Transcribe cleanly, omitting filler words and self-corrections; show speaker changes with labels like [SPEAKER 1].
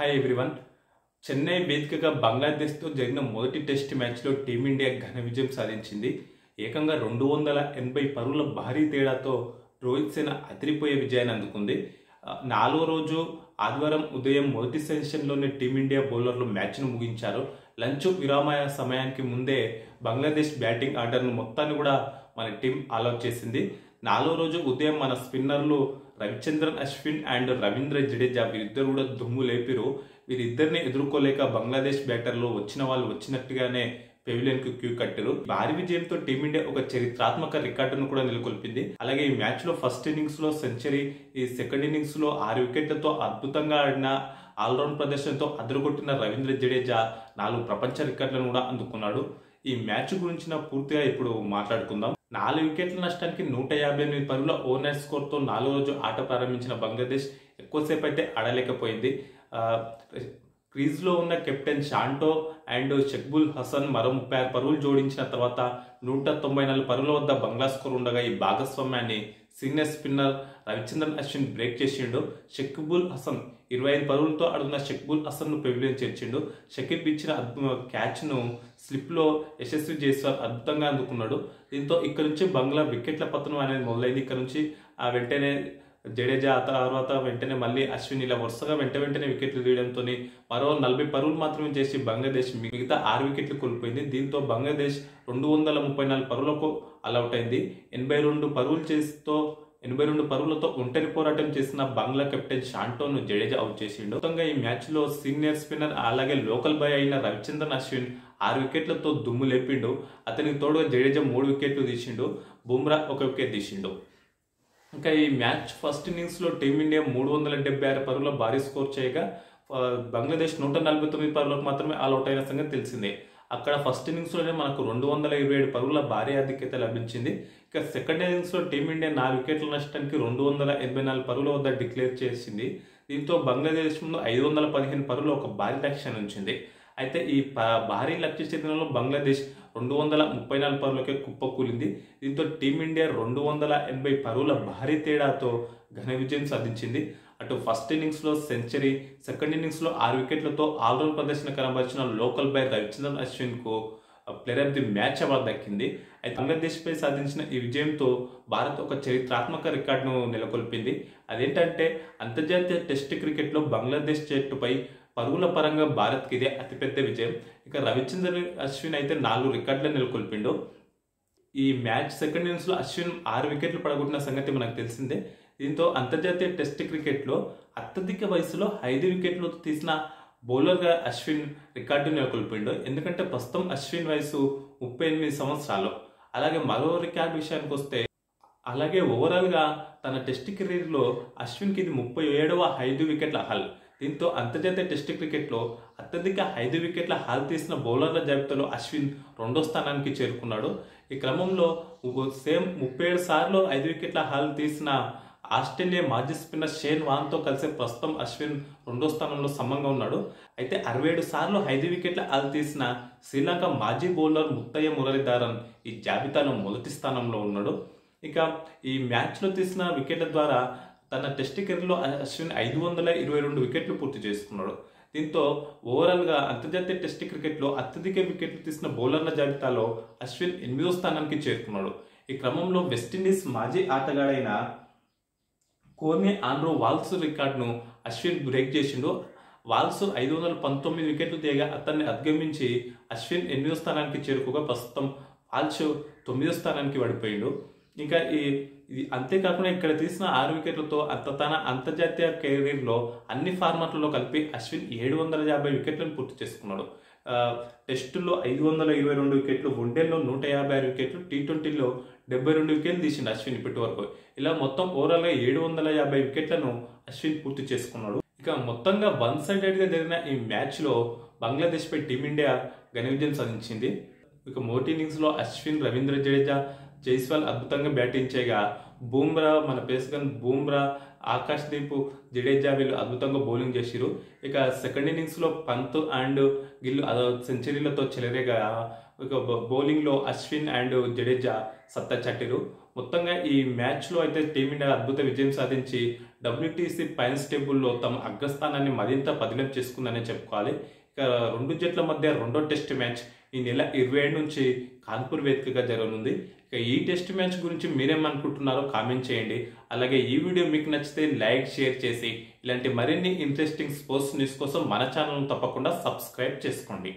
[SPEAKER 1] Hi everyone. Chennai వేదికగా బంగ్లాదేశ్తో జరిగిన మొదటి టెస్ట్ మ్యాచ్లో టీమిండియా ఘన విజయం సాధించింది. ఏకంగా 280 పరుగుల భారీ తేడాతో రోహిత్ సేన అదిరిపోయే విజయాన్ని అందుకుంది. నాలుగో రోజు ఆదివారం ఉదయం మొదటి సెషన్లోనే టీమిండియా బౌలర్లు మ్యాచ్ను ముగించారు. లంచ్ విరామ సమయానికి ముందే బంగ్లాదేశ్ బ్యాటింగ్ ఆర్డర్ను మొత్తాన్ని కూడా మన టీం ఆల్అౌట్ చేసింది. నాలుగో రోజు ఉదయం మన స్పిన్నర్లు రవిచంద్రన్ అశ్విన్ అండ్ రవీంద్ర జడేజా వీరిద్దరు కూడా దుమ్ము లేపిరు. వీరిద్దరిని ఎదుర్కోలేక బంగ్లాదేశ్ బ్యాటర్లు వచ్చిన వాళ్ళు వచ్చినట్టుగానే పెవిలియన్ కు క్యూ కట్టారు. భారీ విజయంతో టీమిండియా ఒక చరిత్రాత్మక రికార్డును కూడా నెలకొల్పింది. అలాగే ఈ మ్యాచ్ లో ఫస్ట్ ఇన్నింగ్స్ లో సెంచరీ, ఈ సెకండ్ ఇన్నింగ్స్ లో 6 వికెట్లతో అద్భుతంగా ఆడిన ఆల్రౌండ్ ప్రదర్శనతో అదరగొట్టిన రవీంద్ర జడేజా 4 ప్రపంచ రికార్డులను కూడా అందుకున్నాడు. ఈ మ్యాచ్ గురించిన పూర్తిగా ఇప్పుడు మాట్లాడుకుందాం. 4 వికెట్ల నష్టానికి 158 పరుగుల ఓవర్నైట్ స్కోర్ తో 4వ రోజు ఆట ప్రారంభించిన బంగ్లాదేశ్ ఎక్కువసేపు అయితే ఆడలేకపోయింది. క్రీజ్ లో ఉన్న కెప్టెన్ షాంటో అండ్ షక్బుల్ హసన్ మరో 36 పరుగులు జోడించిన తర్వాత 194 పరుగుల వద్ద బంగ్లా స్కోర్ ఉండగా ఈ భాగస్వామ్యాన్ని senior spinner Ravichandran Ashwin break చేసిండు. షక్బుల్ హసన్ 25 పరుగులతో ఆడుతున్న షక్బుల్ హసన్ ను పెవిలియన్ చేర్చిండు. షకీబ్ ఇచ్చిన క్యాచ్ ను స్లిప్ లో యశస్వి జైస్వాల్ అద్భుతంగా అందుకున్నాడు. దీంతో ఇక్కడ నుంచి బంగ్లా వికెట్ల పతనం అనేది మొదలైంది. ఇక్కడ నుంచి వెంటనే జడేజా, ఆ తర్వాత వెంటనే మళ్ళీ అశ్విన్ ఇలా వరుసగా వెంటనే వికెట్లు తీయడంతో మరో 40 పరుగులు మాత్రమే చేసి బంగ్లాదేశ్ మిగతా 6 వికెట్లు కోల్పోయింది. దీంతో బంగ్లాదేశ్ 234 పరుగులకు ఆల్అౌట్ అయింది. 82 పరుగులతో ఒంటరి పోరాటం చేసిన బంగ్లా కెప్టెన్ షాంటోను జడేజా అవుట్ చేసిండు. మొత్తంగా ఈ మ్యాచ్ లో సీనియర్ స్పిన్నర్ అలాగే లోకల్ బాయ్ అయిన రవిచంద్రన్ అశ్విన్ 6 వికెట్లతో దుమ్ము లేపిండు. అతనికి తోడుగా జడేజా 3 వికెట్లు తీసిండు. బుమ్రా 1 వికెట్ తీసిండు. ఇంకా ఈ మ్యాచ్ ఫస్ట్ ఇన్నింగ్స్ లో టీమిండియా 376 పరుగుల భారీ స్కోర్ చేయగా బంగ్లాదేశ్ 149 పరుగులకు మాత్రమే ఆల్అౌట్ అయిన సంగతి తెలిసిందే. అక్కడ ఫస్ట్ ఇన్నింగ్స్ లోనే మనకు 227 పరుగుల భారీ ఆధిక్యత లభించింది. ఇక సెకండ్ ఇన్నింగ్స్ లో టీమిండియా 4 వికెట్ల నష్టానికి 284 పరుగుల వద్ద డిక్లేర్ చేసింది. దీంతో బంగ్లాదేశ్ ముందు 515 పరుగుల ఒక భారీ లక్ష్యాన్ని ఉంచింది. అయితే ఈ భారీ లక్ష్య ఛేదనలో బంగ్లాదేశ్ 234 పరుగులకే కుప్పకూలింది. దీంతో టీమిండియా 280 పరుగుల భారీ తేడాతో ఘన విజయం సాధించింది. అటు ఫస్ట్ ఇన్నింగ్స్ లో సెంచరీ, సెకండ్ ఇన్నింగ్స్ లో 6 వికెట్లతో ఆల్రౌండ్ ప్రదర్శన కనబరిచిన లోకల్ బాయ్ రవిచంద్రన్ అశ్విన్ కు player of the match award దక్కింది. అయితే బంగ్లాదేశ్ పై సాధించిన ఈ విజయంతో భారత్ ఒక చరిత్రాత్మక రికార్డును నెలకొల్పింది. అదేంటంటే అంతర్జాతీయ టెస్ట్ క్రికెట్ లో బంగ్లాదేశ్ జట్టుపై పరుగుల పరంగా భారత్కి ఇదే అతిపెద్ద విజయం. ఇక రవిచంద్రన్ అశ్విన్ అయితే 4 రికార్డులను నెలకొల్పిండు. ఈ మ్యాచ్ సెకండ్ ఇన్నింగ్స్ లో అశ్విన్ 6 వికెట్లు పడగొట్టిన సంగతి మనకు తెలిసిందే. దీంతో అంతర్జాతీయ టెస్ట్ క్రికెట్ లో అత్యధిక వయసులో 5 వికెట్లు తీసిన బౌలర్ గా అశ్విన్ రికార్డు నెలకొల్పిండు. ఎందుకంటే ప్రస్తుతం అశ్విన్ వయసు 38 సంవత్సరాలు. అలాగే మరో రికార్డు విషయానికి వస్తే, అలాగే ఓవరాల్ గా తన టెస్ట్ కెరీర్ లో అశ్విన్ కి ఇది 37వ 5 వికెట్ల హాల్. దీంతో అంతర్జాతీయ టెస్ట్ క్రికెట్ లో అత్యధిక 5 వికెట్ల హాల్ తీసిన బౌలర్ల జాబితాలో అశ్విన్ 2వ స్థానానికి చేరుకున్నాడు. ఈ క్రమంలో సేమ్ 37 సార్లు 5 వికెట్ల హాల్ తీసిన ఆస్ట్రేలియా మాజీ స్పిన్నర్ షేన్ వాన్ తో కలిసి ప్రస్తుతం అశ్విన్ 2వ స్థానంలో సమంగా ఉన్నాడు. అయితే 67 సార్లు 5 వికెట్ల హాల్ తీసిన శ్రీలంక మాజీ బౌలర్ ముత్తయ్య మురళీధరన్ ఈ జాబితాలో మొదటి స్థానంలో ఉన్నాడు. ఇక ఈ మ్యాచ్ లో తీసిన వికెట్ల ద్వారా తన టెస్ట్ కెరీర్లో అశ్విన్ 522 వికెట్లు పూర్తి చేసుకున్నాడు. దీంతో ఓవరాల్ గా అంతర్జాతీయ టెస్ట్ క్రికెట్ లో అత్యధిక వికెట్లు తీసిన బౌలర్ల జాబితాలో అశ్విన్ 8వ స్థానానికి చేరుకున్నాడు. ఈ క్రమంలో వెస్టిండీస్ మాజీ ఆటగాడైన కోర్నే ఆండ్రూ వాల్స్ రికార్డును అశ్విన్ బ్రేక్ చేసిండు. వాల్స్ 519 వికెట్లు తీయగా అతన్ని అధిగమించి అశ్విన్ 8వ స్థానానికి చేరుకోగా ప్రస్తుతం వాల్స్ 9వ స్థానానికి పడిపోయిండు. ఇంకా ఇది అంతేకాకుండా ఇక్కడ తీసిన 6 వికెట్లతో తన అంతర్జాతీయ కెరీర్ లో అన్ని ఫార్మాట్లలో కలిపి అశ్విన్ 750 వికెట్లను పూర్తి చేసుకున్నాడు. టెస్టుల్లో 522 వికెట్లు, వన్డేల్లో 156 వికెట్లు, టీ20లో 72 వికెట్లు తీసిండు అశ్విన్ ఇప్పటి వరకు. ఇలా మొత్తం ఓవరాల్ గా 750 వికెట్లను అశ్విన్ పూర్తి చేసుకున్నాడు. ఇక మొత్తంగా వన్ సైడెడ్ గా జరిగిన ఈ మ్యాచ్ లో బంగ్లాదేశ్ పై టీమిండియా ఘన విజయం సాధించింది. ఇక మొదటి ఇన్నింగ్స్ లో అశ్విన్, రవీంద్ర జడేజా, జైస్వాల్ అద్భుతంగా బ్యాటింగ్ చేయగా బూమ్రా, మన పేసర్ బూమ్రా, ఆకాష్ దీప్, జడేజా వీళ్ళు అద్భుతంగా బౌలింగ్ చేసిరు. ఇక సెకండ్ ఇన్నింగ్స్ లో పంత్ అండ్ గిల్ సెంచరీలతో చెలరేగా ఇక బౌలింగ్ లో అశ్విన్ అండ్ జడేజా సత్తా చట్టిరు. మొత్తంగా ఈ మ్యాచ్లో అయితే టీమిండియా అద్భుత విజయం సాధించి WTC పాయింట్స్ టేబుల్లో తమ అగ్రస్థానాన్ని మరింత పదిలం చేసుకుందనే చెప్పుకోవాలి. ఇక రెండు జట్ల మధ్య రెండో టెస్ట్ మ్యాచ్ ఈ నెల 27 నుంచి కాన్పూర్ వేదికగా జరగనుంది. ఇక ఈ టెస్ట్ మ్యాచ్ గురించి మీరేమనుకుంటున్నారో కామెంట్ చేయండి. అలాగే ఈ వీడియో మీకు నచ్చితే లైక్, షేర్ చేసి ఇలాంటి మరిన్ని ఇంట్రెస్టింగ్ స్పోర్ట్స్ న్యూస్ కోసం మన ఛానల్ను తప్పకుండా సబ్స్క్రైబ్ చేసుకోండి.